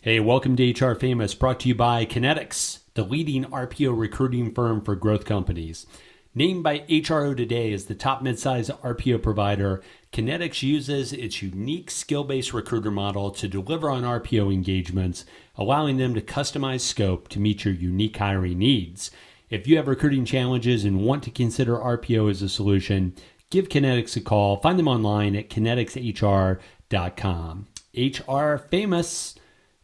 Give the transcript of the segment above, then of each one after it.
Hey, welcome to HR Famous, brought to you by Kinetics, the leading RPO recruiting firm for growth companies. Named by HRO Today as the top midsize RPO provider, Kinetics uses its unique skill-based recruiter model to deliver on RPO engagements, allowing them to customize scope to meet your unique hiring needs. If you have recruiting challenges and want to consider RPO as a solution, give Kinetics a call. Find them online at kineticshr.com. HR Famous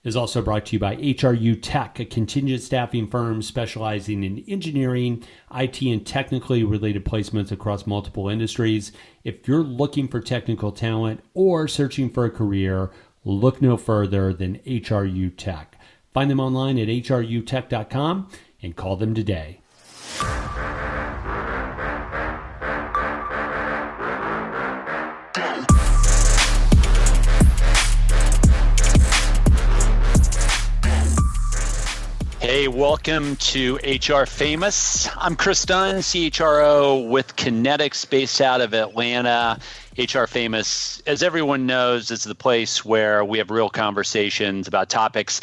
is also brought to you by HRU Tech, a contingent staffing firm specializing in engineering, IT, and technically related placements across multiple industries. If you're looking for technical talent or searching for a career, look no further than HRU Tech. Find them online at hrutech.com and call them today. Hey, welcome to HR Famous. I'm Kris Dunn, CHRO with Kinetics based out of Atlanta. HR Famous, as everyone knows, is the place where we have real conversations about topics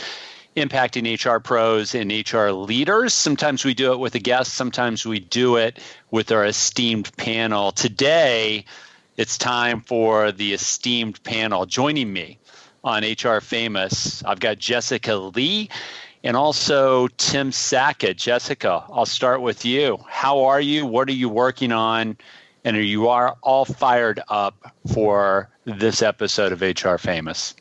impacting HR pros and HR leaders. Sometimes we do it with a guest, sometimes we do it with our esteemed panel. Today, it's time for the esteemed panel. Joining me on HR Famous, I've got JLee and also Tim Sackett. Jessica, I'll start with you. How are you? What are you working on? And are you all fired up for this episode of HR Famous?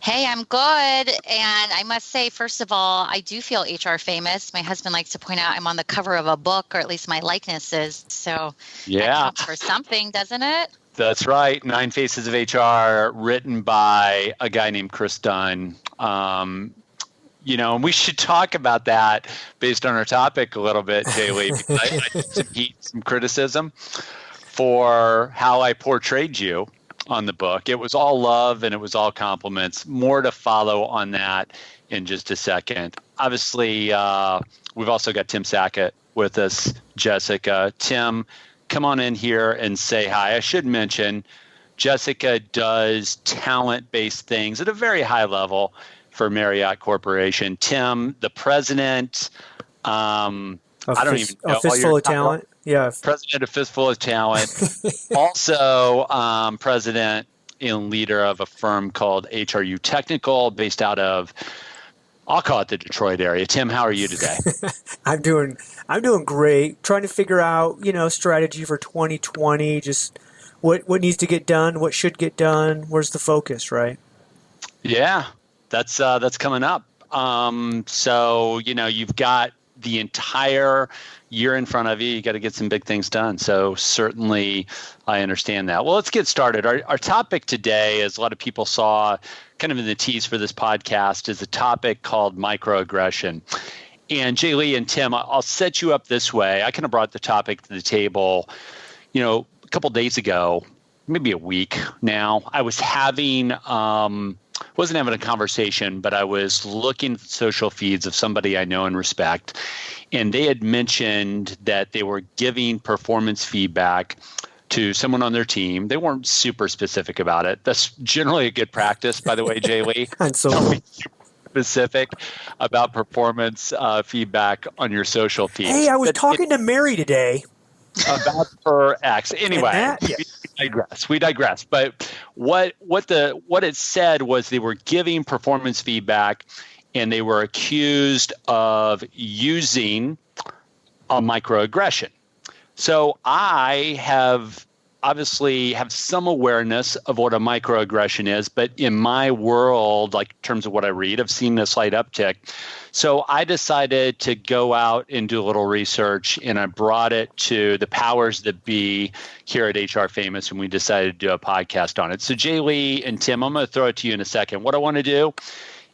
Hey, I'm good. And I must say, first of all, I do feel HR famous. My husband likes to point out I'm on the cover of a book, or at least my likeness is. So that counts for something, doesn't it? That's right. 9 Faces of HR, written by a guy named Kris Dunn. And we should talk about that based on our topic a little bit, JLee, because I took some criticism for how I portrayed you on the book. It was all love and it was all compliments. More to follow on that in just a second. Obviously, we've also got Tim Sackett with us, Jessica. Tim, come on in here and say hi. I should mention, Jessica does talent-based things at a very high level for Marriott Corporation. Tim, the president, I don't even know. A Fistful of Talent. Yeah. President of Fistful of Talent. Also, president and leader of a firm called HRU Technical, based out of, I'll call it the Detroit area. Tim, how are you today? I'm doing great. Trying to figure out, strategy for 2020. Just what needs to get done, what should get done. Where's the focus, right? Yeah. That's coming up. So, you've got the entire year in front of you. You got to get some big things done. So certainly I understand that. Well, let's get started. Our topic today, as a lot of people saw kind of in the tease for this podcast, is a topic called microaggression. And JLee and Tim, I'll set you up this way. I kind of brought the topic to the table, a couple days ago, maybe a week now. I was wasn't having a conversation, but I was looking at the social feeds of somebody I know and respect, and they had mentioned that they were giving performance feedback to someone on their team. They weren't super specific about it. That's generally a good practice, by the way, JLee. And so don't be super specific about performance feedback on your social feeds. Hey, I was talking to Mary today. About her ex. Anyway, we digress. But what it said was they were giving performance feedback, and they were accused of using a microaggression. So I obviously have some awareness of what a microaggression is, but in my world, like in terms of what I read, I've seen a slight uptick. So I decided to go out and do a little research, and I brought it to the powers that be here at HR Famous, and we decided to do a podcast on it. So JLee and Tim, I'm going to throw it to you in a second. What I want to do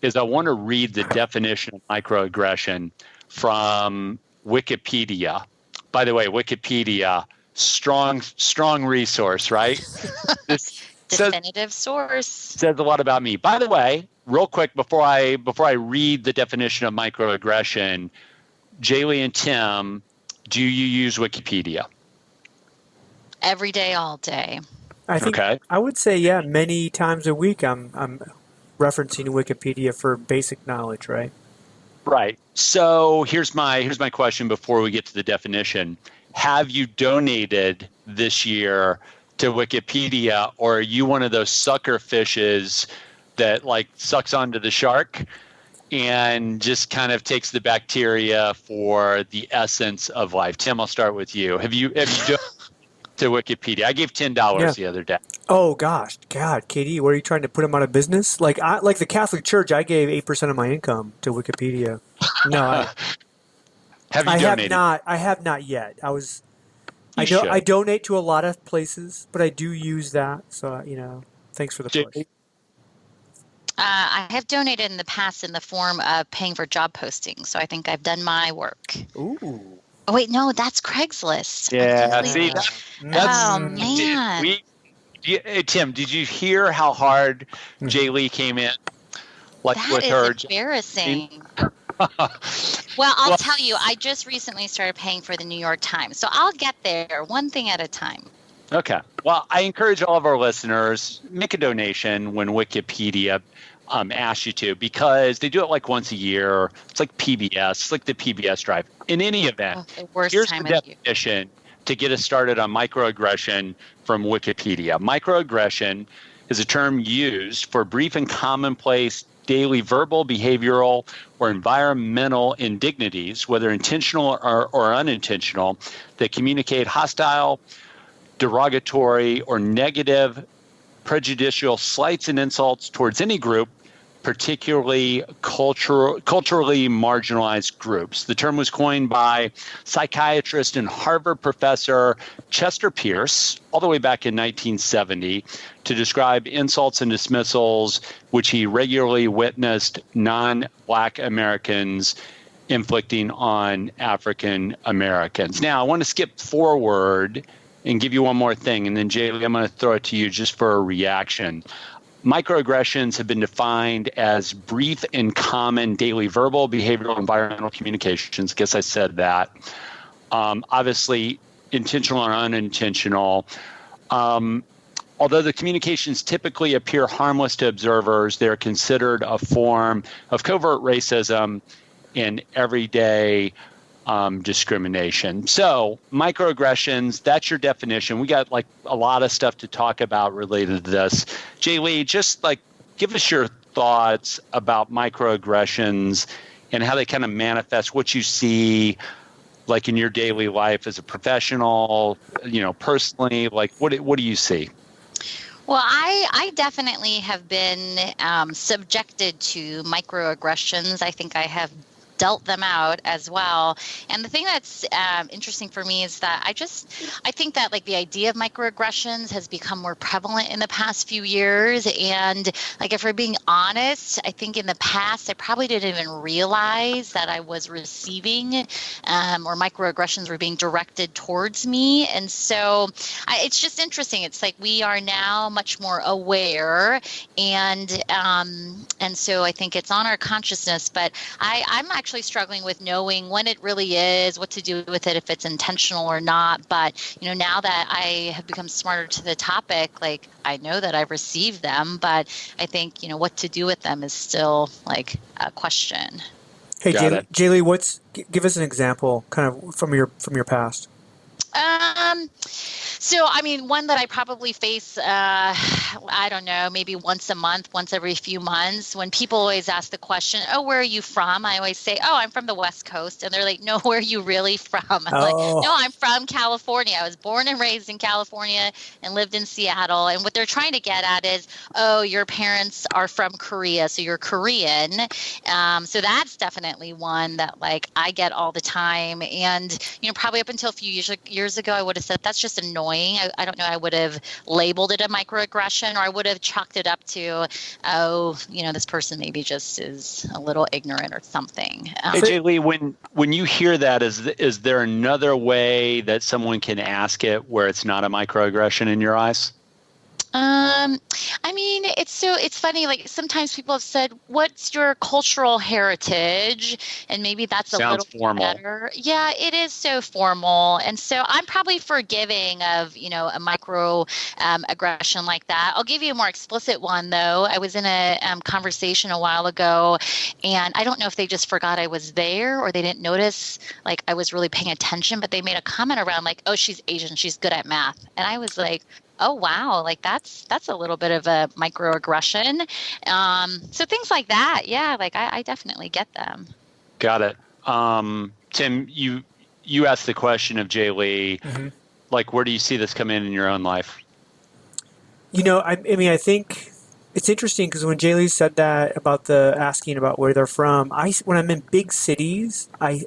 is I want to read the definition of microaggression from Wikipedia. By the way, Wikipedia, strong resource, right? Definitive source. Says a lot about me. By the way, real quick, before I read the definition of microaggression, JLee and Tim, do you use Wikipedia? Every day, all day. I think I would say, many times a week I'm referencing Wikipedia for basic knowledge, right? Right. So here's my question before we get to the definition. Have you donated this year to Wikipedia, or are you one of those sucker fishes that like sucks onto the shark and just kind of takes the bacteria for the essence of life? Tim, I'll start with you. Have you donated to Wikipedia? I gave $10 the other day. Oh gosh, God, Katie, were you trying to put them out of business? Like the Catholic Church, I gave 8% of my income to Wikipedia. No, have you donated? I have not yet. I donate to a lot of places, but I do use that. So thanks for the push. I have donated in the past in the form of paying for job postings. So I think I've done my work. Ooh. Oh wait, no, that's Craigslist. Yeah, see, man. Tim, did you hear how hard JLee came in? That is embarrassing. Well, I'll tell you, I just recently started paying for the New York Times, so I'll get there one thing at a time. Okay. Well, I encourage all of our listeners, make a donation when Wikipedia asks you to, because they do it like once a year. It's like PBS, it's like the PBS drive. In any event, here's the definition to get us started on microaggression from Wikipedia. Microaggression is a term used for brief and commonplace daily verbal, behavioral, or environmental indignities, whether intentional or unintentional, that communicate hostile, derogatory, or negative, prejudicial slights and insults towards any group, particularly culturally marginalized groups. The term was coined by psychiatrist and Harvard professor Chester Pierce all the way back in 1970 to describe insults and dismissals which he regularly witnessed non-Black Americans inflicting on African Americans. Now, I want to skip forward and give you one more thing, and then JLee, I'm going to throw it to you just for a reaction. Microaggressions have been defined as brief and common daily verbal, behavioral, environmental communications. Guess I said that. Obviously, intentional or unintentional. Although the communications typically appear harmless to observers, they're considered a form of covert racism and everyday discrimination. So microaggressions, that's your definition. We got like a lot of stuff to talk about related to this. JLee, just like give us your thoughts about microaggressions and how they kind of manifest, what you see like in your daily life as a professional, personally, like what do you see? Well, I definitely have been subjected to microaggressions. I think I have dealt them out as well. And the thing that's interesting for me is that I think that like the idea of microaggressions has become more prevalent in the past few years. And like, if we're being honest, I think in the past, I probably didn't even realize that I was receiving or microaggressions were being directed towards me. And so it's just interesting. It's like we are now much more aware, and so I think it's on our consciousness, but I'm actually struggling with knowing when it really is, what to do with it, if it's intentional or not. But, now that I have become smarter to the topic, like I know that I've received them, but I think, what to do with them is still like a question. Hey, JLee, give us an example kind of from your past. So, I mean, one that I probably face, I don't know, maybe once a month, once every few months, when people always ask the question, oh, where are you from? I always say, oh, I'm from the West Coast. And they're like, no, where are you really from? I'm like, no, I'm from California. I was born and raised in California and lived in Seattle. And what they're trying to get at is, oh, your parents are from Korea, so you're Korean. So that's definitely one that like I get all the time. And, probably up until a few years ago, I would have said that's just annoying. I don't know. I would have labeled it a microaggression, or I would have chalked it up to, this person maybe just is a little ignorant or something. Hey, JLee, when you hear that, is there another way that someone can ask it where it's not a microaggression in your eyes? I mean, it's funny. Like sometimes people have said, "What's your cultural heritage?" And maybe that's Sounds a little formal. better. Yeah, it is so formal, and so I'm probably forgiving of a micro aggression like that. I'll give you a more explicit one though. I was in a conversation a while ago, and I don't know if they just forgot I was there or they didn't notice like I was really paying attention, but they made a comment around like, "Oh, she's Asian, she's good at math," and I was like, oh, wow. Like that's a little bit of a microaggression. So things like that. Yeah. Like I definitely get them. Got it. Tim, you asked the question of JLee, like, where do you see this come in your own life? I mean, I think it's interesting because when JLee said that about the asking about where they're from, when I'm in big cities, I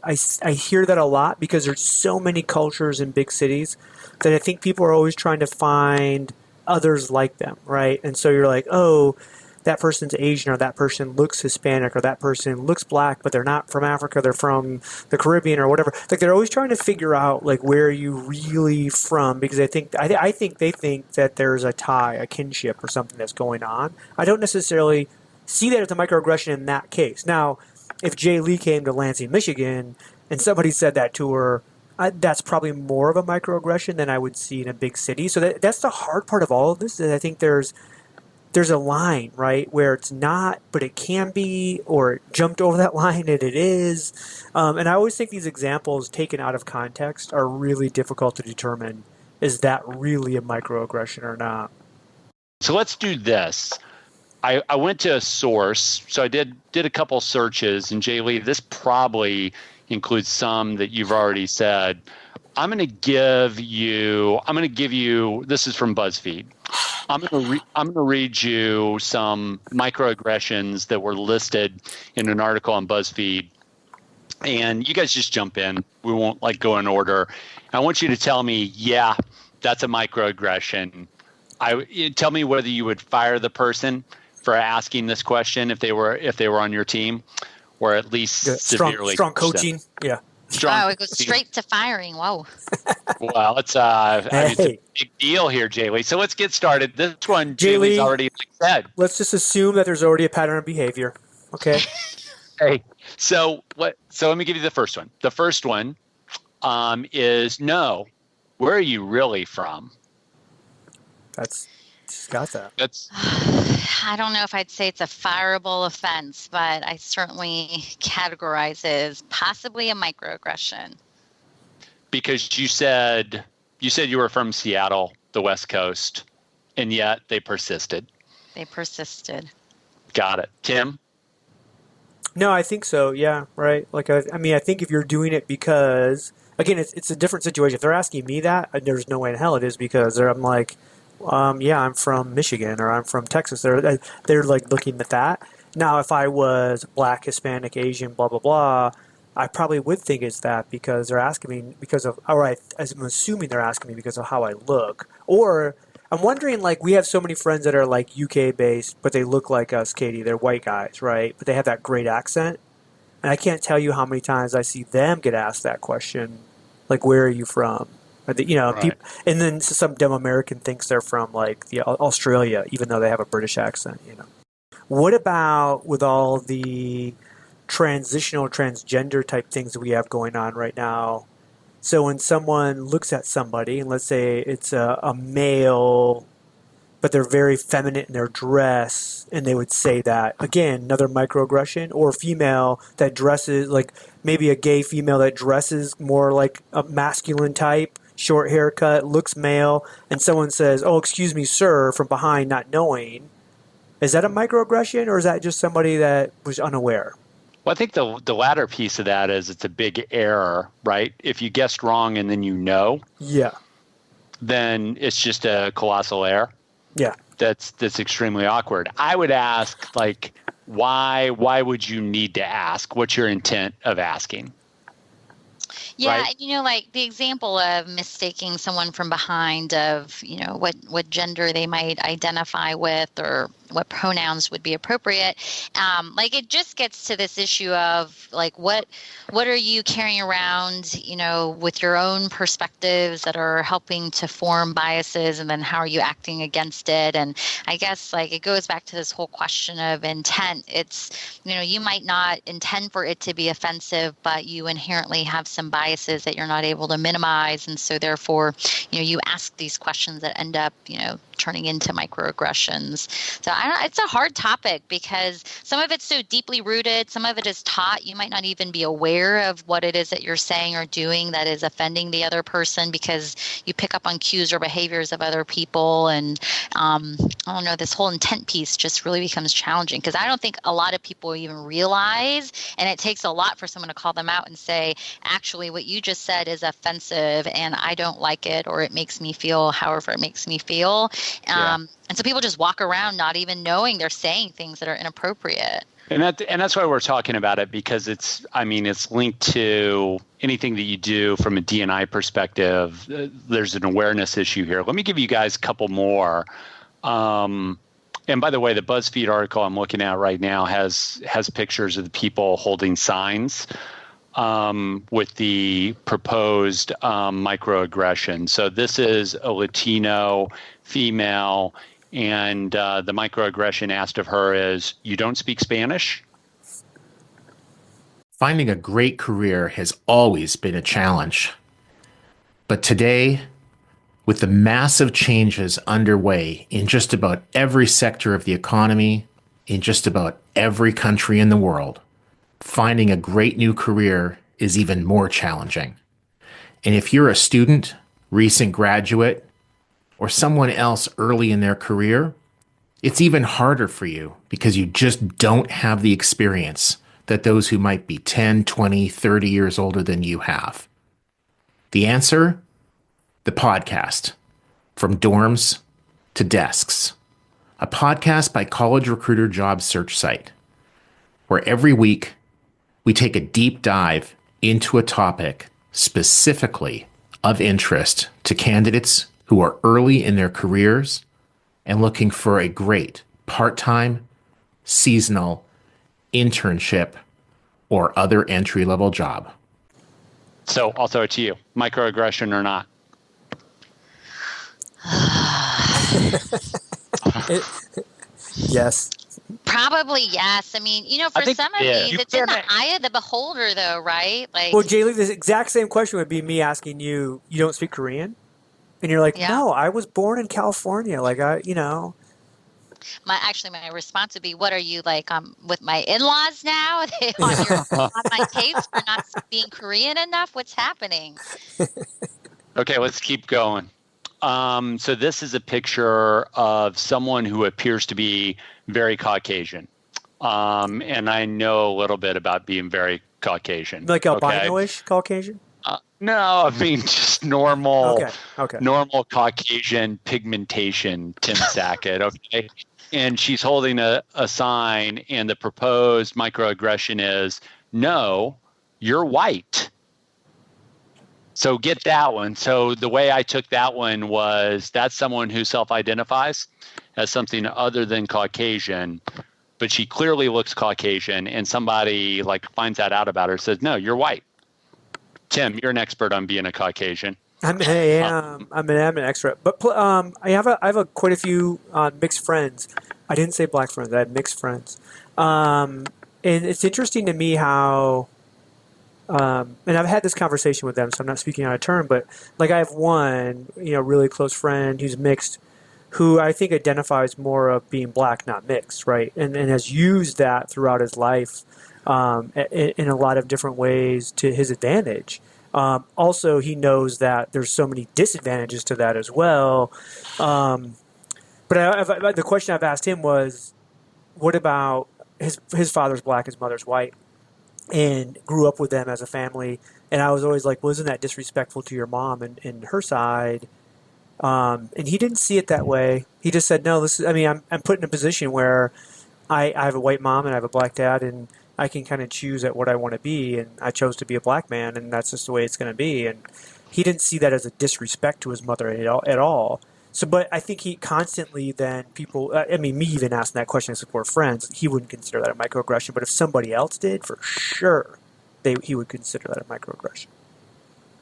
hear that a lot because there's so many cultures in big cities that I think people are always trying to find others like them, right? And so you're like, oh, that person's Asian, or that person looks Hispanic, or that person looks black, but they're not from Africa, they're from the Caribbean or whatever. Like they're always trying to figure out like where are you really from, because I think they think that there's a tie, a kinship, or something that's going on. I don't necessarily see that as a microaggression in that case. Now, if JLee came to Lansing, Michigan, and somebody said that to her, that's probably more of a microaggression than I would see in a big city. So that's the hard part of all of this. Is I think there's a line, right, where it's not, but it can be, or it jumped over that line and it is. And I always think these examples taken out of context are really difficult to determine. Is that really a microaggression or not? So let's do this. I went to a source. So I did a couple searches, and JLee, this probably includes some that you've already said. I'm going to give you, this is from BuzzFeed. I'm going to read you some microaggressions that were listed in an article on BuzzFeed. And you guys just jump in. We won't go in order. I want you to tell me, yeah, that's a microaggression. Tell me whether you would fire the person for asking this question if they were on your team, or at least severely strong coaching. Yeah. Wow, it goes straight to firing. Whoa. Well, it's it's a big deal here, JLee. So let's get started. This one, JLee's already said. Let's just assume that there's already a pattern of behavior. Okay. Hey. So let me give you the first one. The first one is no. Where are you really from? She's got that. I don't know if I'd say it's a fireable offense, but I certainly categorize it as possibly a microaggression. Because you said you were from Seattle, the West Coast, and yet they persisted. They persisted. Got it. Tim? No, I think so. Yeah, right. Like, I think if you're doing it because, again, it's a different situation. If they're asking me that, there's no way in hell it is, because I'm like, yeah, I'm from Michigan, or I'm from Texas. They're like looking at that. Now, if I was black, Hispanic, Asian, blah, blah, blah, I probably would think it's that, because they're asking me because of, I'm assuming they're asking me because of how I look. Or I'm wondering, like, we have so many friends that are like UK based, but they look like us, Katie. They're white guys, right? But they have that great accent. And I can't tell you how many times I see them get asked that question, like, where are you from? Right. People, and then some dumb American thinks they're from like Australia, even though they have a British accent. What about with all the transitional, transgender type things that we have going on right now? So when someone looks at somebody, and let's say it's a male, but they're very feminine in their dress, and they would say that, again, another microaggression, or a female that dresses, like maybe a gay female that dresses more like a masculine type, short haircut, looks male, and someone says, oh, excuse me, sir, from behind, not knowing. Is that a microaggression, or is that just somebody that was unaware? Well, I think the latter piece of that is it's a big error, right? If you guessed wrong and then yeah, then it's just a colossal error. Yeah. That's extremely awkward. I would ask, like, why would you need to ask? What's your intent of asking? Yeah, right? Like the example of mistaking someone from behind of, what gender they might identify with, or what pronouns would be appropriate. Like it just gets to this issue of like what are you carrying around, with your own perspectives that are helping to form biases, and then how are you acting against it? And I guess like it goes back to this whole question of intent. It's, you might not intend for it to be offensive, but you inherently have some biases that you're not able to minimize, and so therefore, you ask these questions that end up, turning into microaggressions. So it's a hard topic because some of it's so deeply rooted, some of it is taught. You might not even be aware of what it is that you're saying or doing that is offending the other person because you pick up on cues or behaviors of other people. And I don't know, this whole intent piece just really becomes challenging because I don't think a lot of people even realize, and it takes a lot for someone to call them out and say, actually, what you just said is offensive and I don't like it, or it makes me feel however it makes me feel. And so people just walk around not even knowing they're saying things that are inappropriate. And that's why we're talking about it, because it's linked to anything that you do from a D&I perspective. There's an awareness issue here. Let me give you guys a couple more. And by the way, the BuzzFeed article I'm looking at right now has pictures of the people holding signs with the proposed microaggression. So this is a Latino female, and the microaggression asked of her is, "You don't speak Spanish?" Finding a great career has always been a challenge. But today, with the massive changes underway in just about every sector of the economy, in just about every country in the world, finding a great new career is even more challenging. And if you're a student, recent graduate, or someone else early in their career, it's even harder for you because you just don't have the experience that those who might be 10, 20, 30 years older than you have. The answer? The podcast, From Dorms to Desks, a podcast by College Recruiter job search site, where every week we take a deep dive into a topic specifically of interest to candidates who are early in their careers and looking for a great part-time, seasonal, internship, or other entry-level job. So I'll throw it to you. Microaggression or not? Yes. Probably yes. I mean, for some of these, it's in the eye of the beholder, though, right? Like, well, JLee, this exact same question would be me asking you, you don't speak Korean? And you're like, no, I was born in California. Like, My response would be, what are you, like, with my in-laws now? Are they on my case for not being Korean enough? What's happening? Okay, let's keep going. So this is a picture of someone who appears to be very Caucasian. And I know a little bit about being very Caucasian. Like albino-ish Caucasian? No, I mean just normal, okay. Normal Caucasian pigmentation, Tim Sackett. Okay, and she's holding a sign, and the proposed microaggression is, "No, you're white." So get that one. So the way I took that one was that's someone who self-identifies as something other than Caucasian, but she clearly looks Caucasian, and somebody like finds that out about her, says, "No, you're white." Tim, you're an expert on being a Caucasian. I'm an expert, but I have quite a few mixed friends. I didn't say black friends; I had mixed friends, and it's interesting to me how. And I've had this conversation with them, so I'm not speaking out of turn, but like I have one, really close friend who's mixed, who I think identifies more of being black, not mixed, right? And has used that throughout his life in a lot of different ways to his advantage. Also, he knows that there's so many disadvantages to that as well. But the question I've asked him was, what about his father's black, his mother's white, and grew up with them as a family? And I was always like, well, isn't that disrespectful to your mom and her side? And he didn't see it that way. He just said, no, I'm put in a position where I have a white mom and I have a black dad, and I can kind of choose at what I want to be, and I chose to be a black man, and that's just the way it's going to be. And he didn't see that as a disrespect to his mother at all. So, but I think he constantly then people, I mean, me even asking that question as if we're friends, he wouldn't consider that a microaggression. But if somebody else did, for sure, he would consider that a microaggression.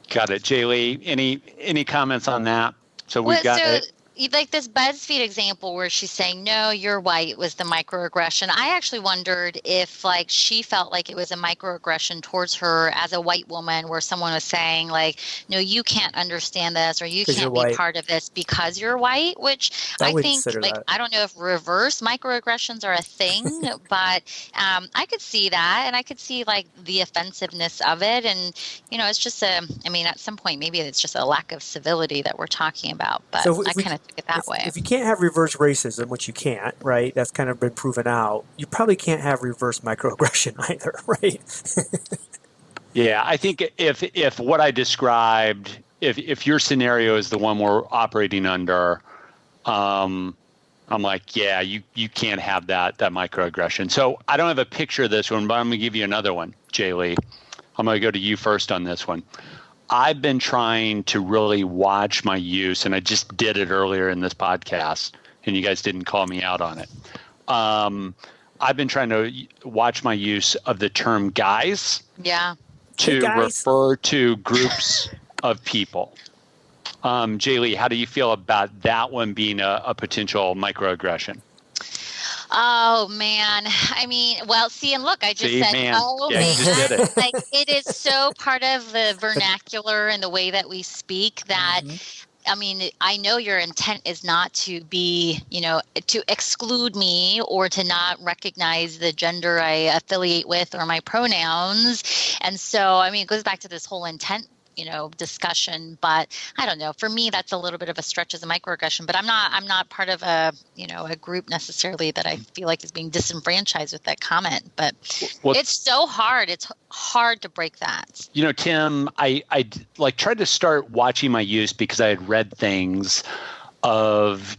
Got it. JLee, any comments on that? So we've got it. Like this BuzzFeed example where she's saying, no, you're white was the microaggression. I actually wondered if like she felt like it was a microaggression towards her as a white woman where someone was saying like, no, you can't understand this or you can't be part of this because you're white, which I think like, I don't know if reverse microaggressions are a thing, but I could see that and I could see like the offensiveness of it. And, it's just at some point, maybe it's just a lack of civility that we're talking about, but so I kind of it that way. If you can't have reverse racism, which you can't, right? That's kind of been proven out. You probably can't have reverse microaggression either, right? Yeah, I think if what I described, if your scenario is the one we're operating under, I'm like, yeah, you can't have that microaggression. So I don't have a picture of this one, but I'm going to give you another one, JLee. I'm going to go to you first on this one. I've been trying to really watch my use, and I just did it earlier in this podcast, and you guys didn't call me out on it. I've been trying to watch my use of the term guys to refer to groups of people. JLee, how do you feel about that one being a potential microaggression? Oh, man. I mean, well, see, and look, I just said, man. Oh, yeah, man. You just did it. Like, it is so part of the vernacular and the way that we speak that, I mean, I know your intent is not to be, to exclude me or to not recognize the gender I affiliate with or my pronouns. And so, I mean, it goes back to this whole intent discussion, but I don't know. For me, that's a little bit of a stretch as a microaggression, but I'm not part of a group necessarily that I feel like is being disenfranchised with that comment, but it's so hard. It's hard to break that. Tim, I tried to start watching my use because I had read things of,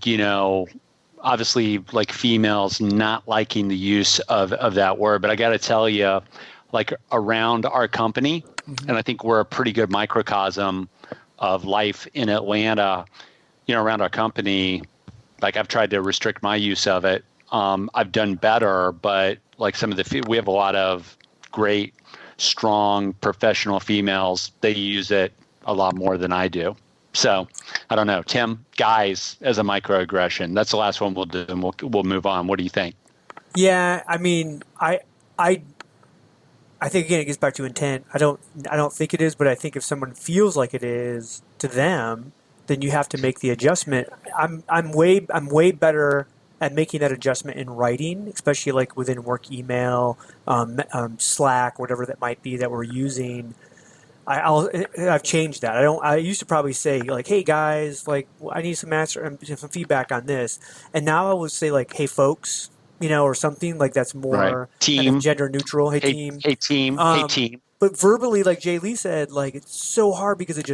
obviously like females not liking the use of that word, but I got to tell you, like around our company, and I think we're a pretty good microcosm of life in Atlanta, around our company, like I've tried to restrict my use of it. I've done better, but like we have a lot of great, strong, professional females. They use it a lot more than I do. So I don't know, Tim, guys as a microaggression, that's the last one we'll do and we'll move on. What do you think? Yeah. I mean, I think again it gets back to intent. I don't think it is, but I think if someone feels like it is to them, then you have to make the adjustment. I'm way better at making that adjustment in writing, especially like within work email, Slack, whatever that might be that we're using. I've changed that. I used to probably say like, hey guys, like I need some feedback on this, and now I would say like, hey folks. Or something like that's more team, kind of gender neutral. Hey team. Hey team. Hey team. But verbally, like JLee said, like it's so hard because it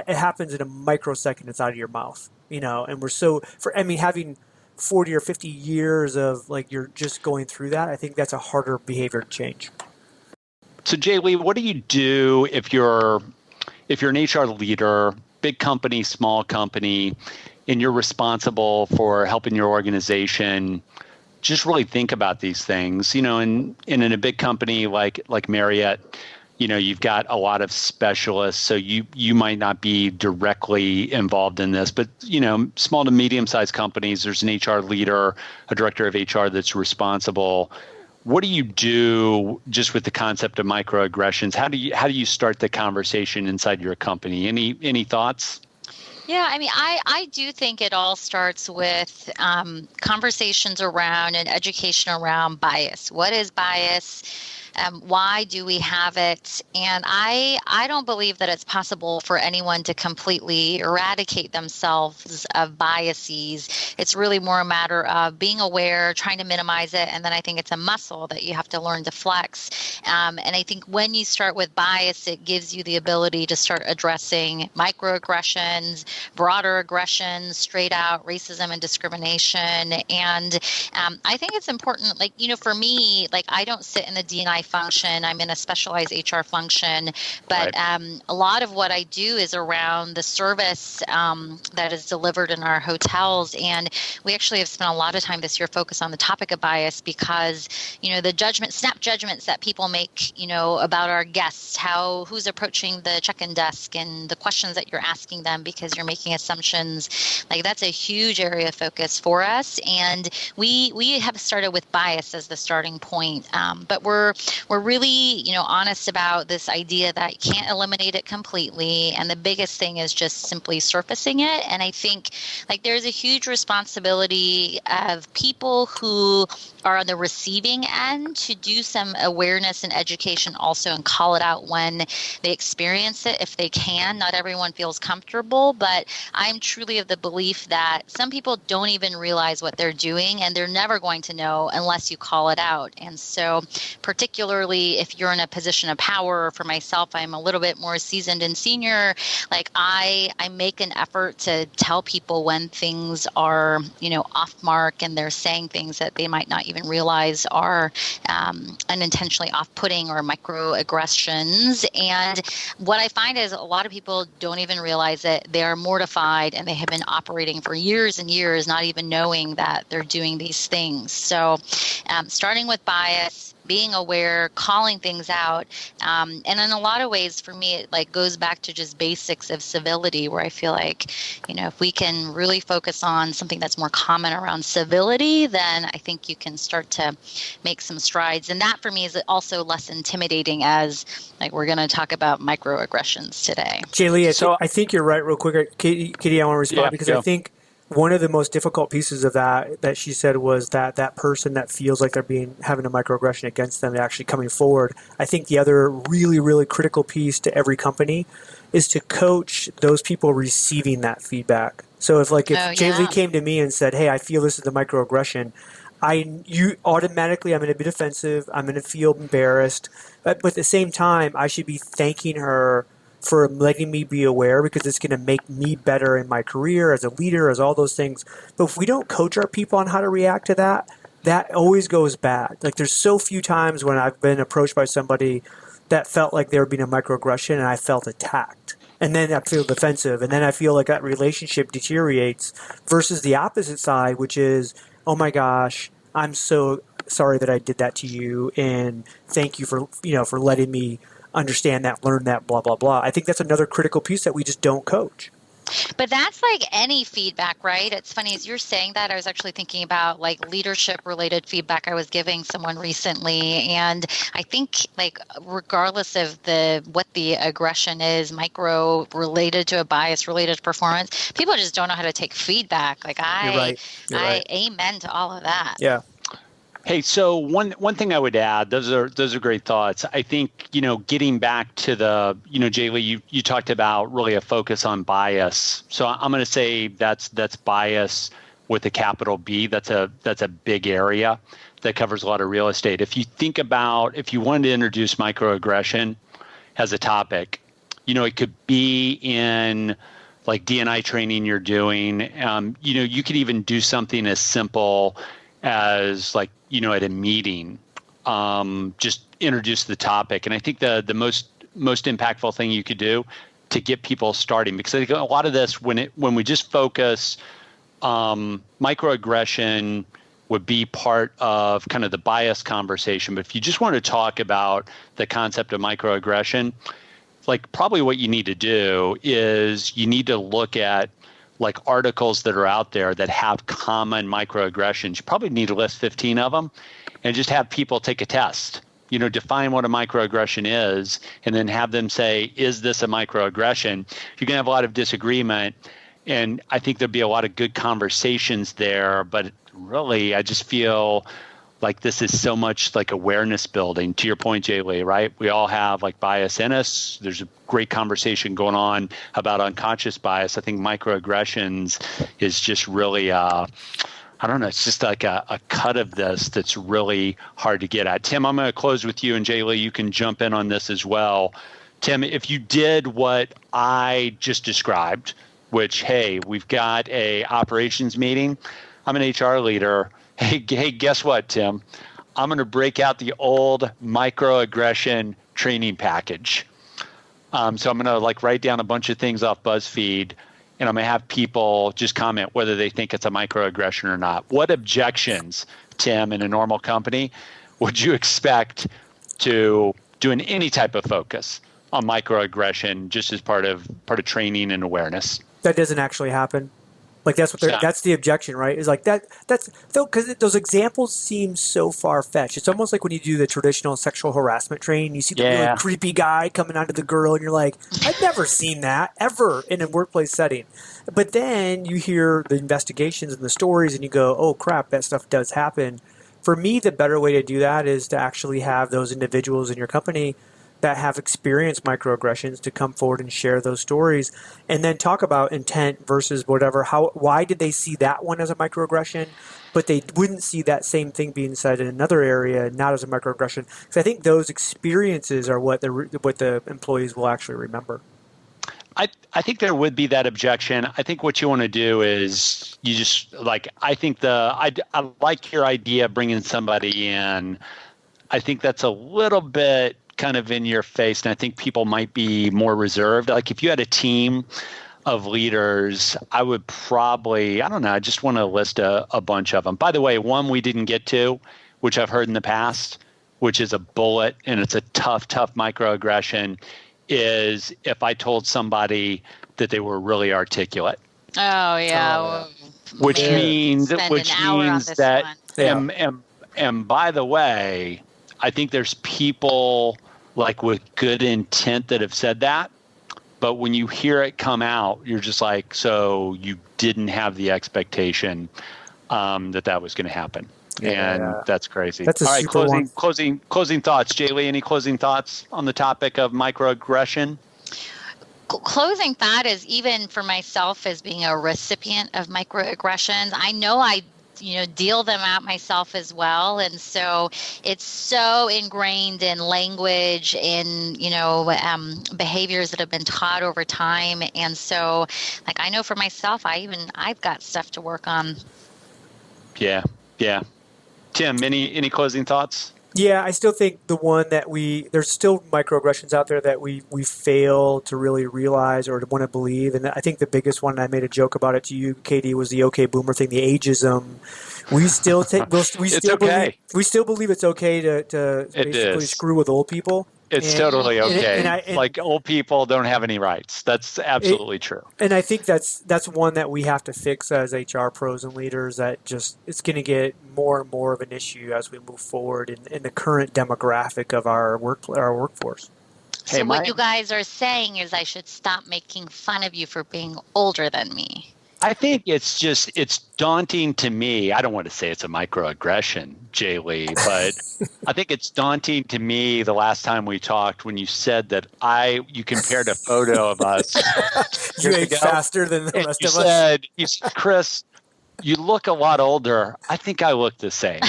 happens in a microsecond. It's out of your mouth, and we're having 40 or 50 years of like you're just going through that. I think that's a harder behavior to change. So JLee, what do you do if you're an HR leader, big company, small company, and you're responsible for helping your organization just really think about these things, and in a big company like Marriott, you've got a lot of specialists, so you might not be directly involved in this, but small to medium-sized companies, there's an HR leader, a director of HR that's responsible. What do you do just with the concept of microaggressions? How do you start the conversation inside your company? Any thoughts? Yeah, I mean, I do think it all starts with conversations around and education around bias. What is bias? Why do we have it? And I don't believe that it's possible for anyone to completely eradicate themselves of biases. It's really more a matter of being aware, trying to minimize it, and then I think it's a muscle that you have to learn to flex. And I think when you start with bias, it gives you the ability to start addressing microaggressions, broader aggressions, straight out racism and discrimination. And I think it's important, like, for me, like I don't sit in the D&I my function. I'm in a specialized HR function, but a lot of what I do is around the service that is delivered in our hotels. And we actually have spent a lot of time this year focused on the topic of bias because, the snap judgments that people make, about our guests, who's approaching the check-in desk and the questions that you're asking them because you're making assumptions, like that's a huge area of focus for us. And we have started with bias as the starting point. But we're really, honest about this idea that you can't eliminate it completely. And the biggest thing is just simply surfacing it. And I think there's a huge responsibility of people who are on the receiving end to do some awareness and education also and call it out when they experience it if they can. Not everyone feels comfortable, but I'm truly of the belief that some people don't even realize what they're doing and they're never going to know unless you call it out. And so particularly if you're in a position of power, or for myself, I'm a little bit more seasoned and senior, I make an effort to tell people when things are, off mark and they're saying things that they might not even realize are unintentionally off-putting or microaggressions. And what I find is a lot of people don't even realize that they are mortified and they have been operating for years and years, not even knowing that they're doing these things. So starting with bias, being aware, calling things out. And in a lot of ways, for me, it goes back to just basics of civility, where I feel if we can really focus on something that's more common around civility, then I think you can start to make some strides. And that for me is also less intimidating as we're going to talk about microaggressions today. JLee, I think you're right real quick. Katie, I want to respond because I think one of the most difficult pieces of that she said was that person that feels like they're having a microaggression against them actually coming forward. I think the other really, really critical piece to every company is to coach those people receiving that feedback. So if JLee came to me and said, "Hey, I feel this is a microaggression," I'm going to be defensive. I'm going to feel embarrassed, but at the same time, I should be thanking her for letting me be aware because it's going to make me better in my career as a leader, as all those things. But if we don't coach our people on how to react to that, that always goes bad. There's so few times when I've been approached by somebody that felt like they were being a microaggression and I felt attacked. And then I feel defensive. And then I feel like that relationship deteriorates versus the opposite side, which is, oh my gosh, I'm so sorry that I did that to you. And thank you for letting me understand that, learn that, blah, blah, blah. I think that's another critical piece that we just don't coach. But that's like any feedback, right? It's funny, as you're saying that, I was actually thinking about leadership-related feedback I was giving someone recently. And I think regardless of what the aggression is, micro related to a bias, related to performance, people just don't know how to take feedback. You're right. Amen to all of that. Yeah. Hey, so one thing I would add, those are great thoughts. I think, getting back to the, JLee, you talked about really a focus on bias. So I'm going to say that's bias with a capital B. That's a big area that covers a lot of real estate. If you think about, if you wanted to introduce microaggression as a topic, it could be in D&I training you're doing. You could even do something as simple as at a meeting, just introduce the topic. And I think the most impactful thing you could do to get people starting, because I think a lot of this, when we just focus, microaggression would be part of kind of the bias conversation. But if you just want to talk about the concept of microaggression, probably what you need to do is you need to look at articles that are out there that have common microaggressions. You probably need to list 15 of them and just have people take a test, define what a microaggression is, and then have them say, is this a microaggression? You're going to have a lot of disagreement, and I think there'll be a lot of good conversations there, but really, I just feel like this is so much awareness building. To your point, JLee, right? We all have bias in us. There's a great conversation going on about unconscious bias. I think microaggressions is just really, it's just a cut of this that's really hard to get at. Tim, I'm going to close with you, and JLee, you can jump in on this as well. Tim, if you did what I just described, which, hey, we've got a operations meeting. I'm an HR leader. Hey, guess what, Tim? I'm going to break out the old microaggression training package. So I'm going to like write down a bunch of things off BuzzFeed, and I'm going to have people just comment whether they think it's a microaggression or not. What objections, Tim, in a normal company, would you expect to doing any type of focus on microaggression just as part of training and awareness? That doesn't actually happen. Like that's what that's the objection, right? Is like that's because those examples seem so far fetched. It's almost like when you do the traditional sexual harassment training, you see the really creepy guy coming onto the girl, and you're like, I've never seen that ever in a workplace setting. But then you hear the investigations and the stories, and you go, oh crap, that stuff does happen. For me, the better way to do that is to actually have those individuals in your company that have experienced microaggressions to come forward and share those stories, and then talk about intent versus whatever. Why did they see that one as a microaggression, but they wouldn't see that same thing being said in another area not as a microaggression? Because I think those experiences are what the employees will actually remember. I think there would be that objection. I think what you want to do is you just like, I think I like your idea of bringing somebody in. I think that's a little bit kind of in your face, and I think people might be more reserved. Like if you had a team of leaders, I would probably, I don't know, I just want to list a bunch of them. By the way, one we didn't get to, which I've heard in the past, which is a bullet, and it's a tough microaggression, is if I told somebody that they were really articulate. Oh yeah. Which means that and by the way, I think there's people like with good intent that have said that, but when you hear it come out, you're just like, so you didn't have the expectation that was going to happen. And that's crazy. That's all right, closing thoughts. JLee, any closing thoughts on the topic of microaggression? Closing thought is, even for myself as being a recipient of microaggressions, I know I deal them out myself as well. And so it's so ingrained in language, in, behaviors that have been taught over time. And so like, I know for myself, I've got stuff to work on. Yeah. Tim, any closing thoughts? Yeah, I still think the one that there's still microaggressions out there that we fail to really realize or to want to believe. And I think the biggest one, and I made a joke about it to you, Katie, was the okay boomer thing, the ageism. We still we still believe it's okay to basically screw with old people. It's totally okay. Like old people don't have any rights. That's absolutely true. And I think that's one that we have to fix as HR pros and leaders. That just it's going to get more and more of an issue as we move forward in the current demographic of our workforce. So what you guys are saying is I should stop making fun of you for being older than me. I think it's daunting to me. I don't want to say it's a microaggression, JLee, but I think it's daunting to me the last time we talked when you said that you compared a photo of us. You ate faster than the rest of us. You said, Chris, you look a lot older. I think I look the same.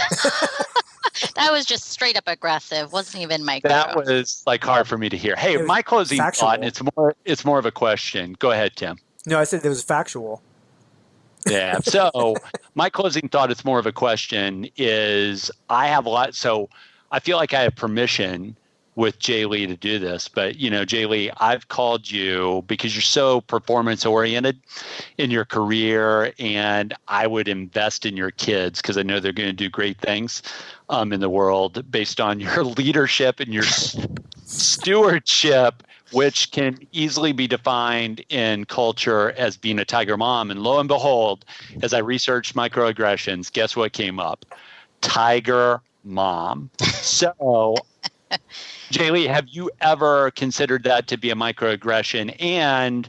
That was just straight up aggressive. Wasn't even micro. That was like hard for me to hear. Hey, my closing thought, and it's more of a question. Go ahead, Tim. No, I said it was factual. Yeah. So my closing thought, it's more of a question, is I have a lot. So I feel like I have permission with JLee to do this, but JLee, I've called you because you're so performance oriented in your career, and I would invest in your kids because I know they're going to do great things in the world based on your leadership and your stewardship, which can easily be defined in culture as being a tiger mom. And lo and behold, as I researched microaggressions, guess what came up? Tiger mom. So, JLee, have you ever considered that to be a microaggression? And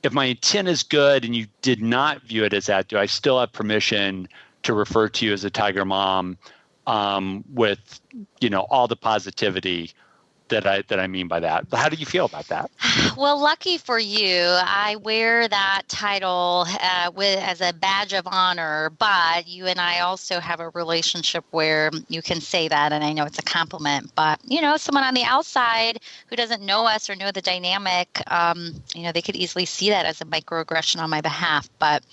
if my intent is good and you did not view it as that, do I still have permission to refer to you as a tiger mom with all the positivity that I mean by that. How do you feel about that? Well, lucky for you, I wear that title as a badge of honor, but you and I also have a relationship where you can say that, and I know it's a compliment, but, someone on the outside who doesn't know us or know the dynamic, they could easily see that as a microaggression on my behalf, but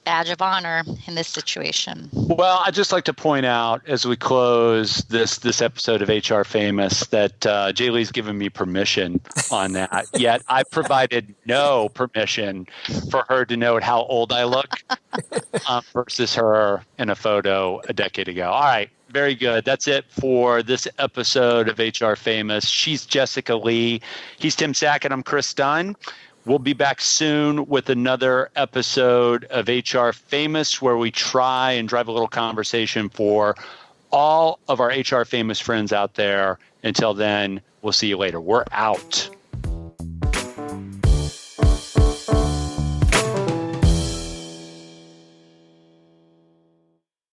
badge of honor in this situation. Well, I'd just like to point out as we close this episode of HR Famous that JLee's given me permission on that, yet I provided no permission for her to note how old I look versus her in a photo a decade ago. All right, very good. That's it for this episode of HR Famous. She's Jessica Lee. He's Tim Sackett. I'm Kris Dunn. We'll be back soon with another episode of HR Famous where we try and drive a little conversation for all of our HR Famous friends out there. Until then, we'll see you later. We're out.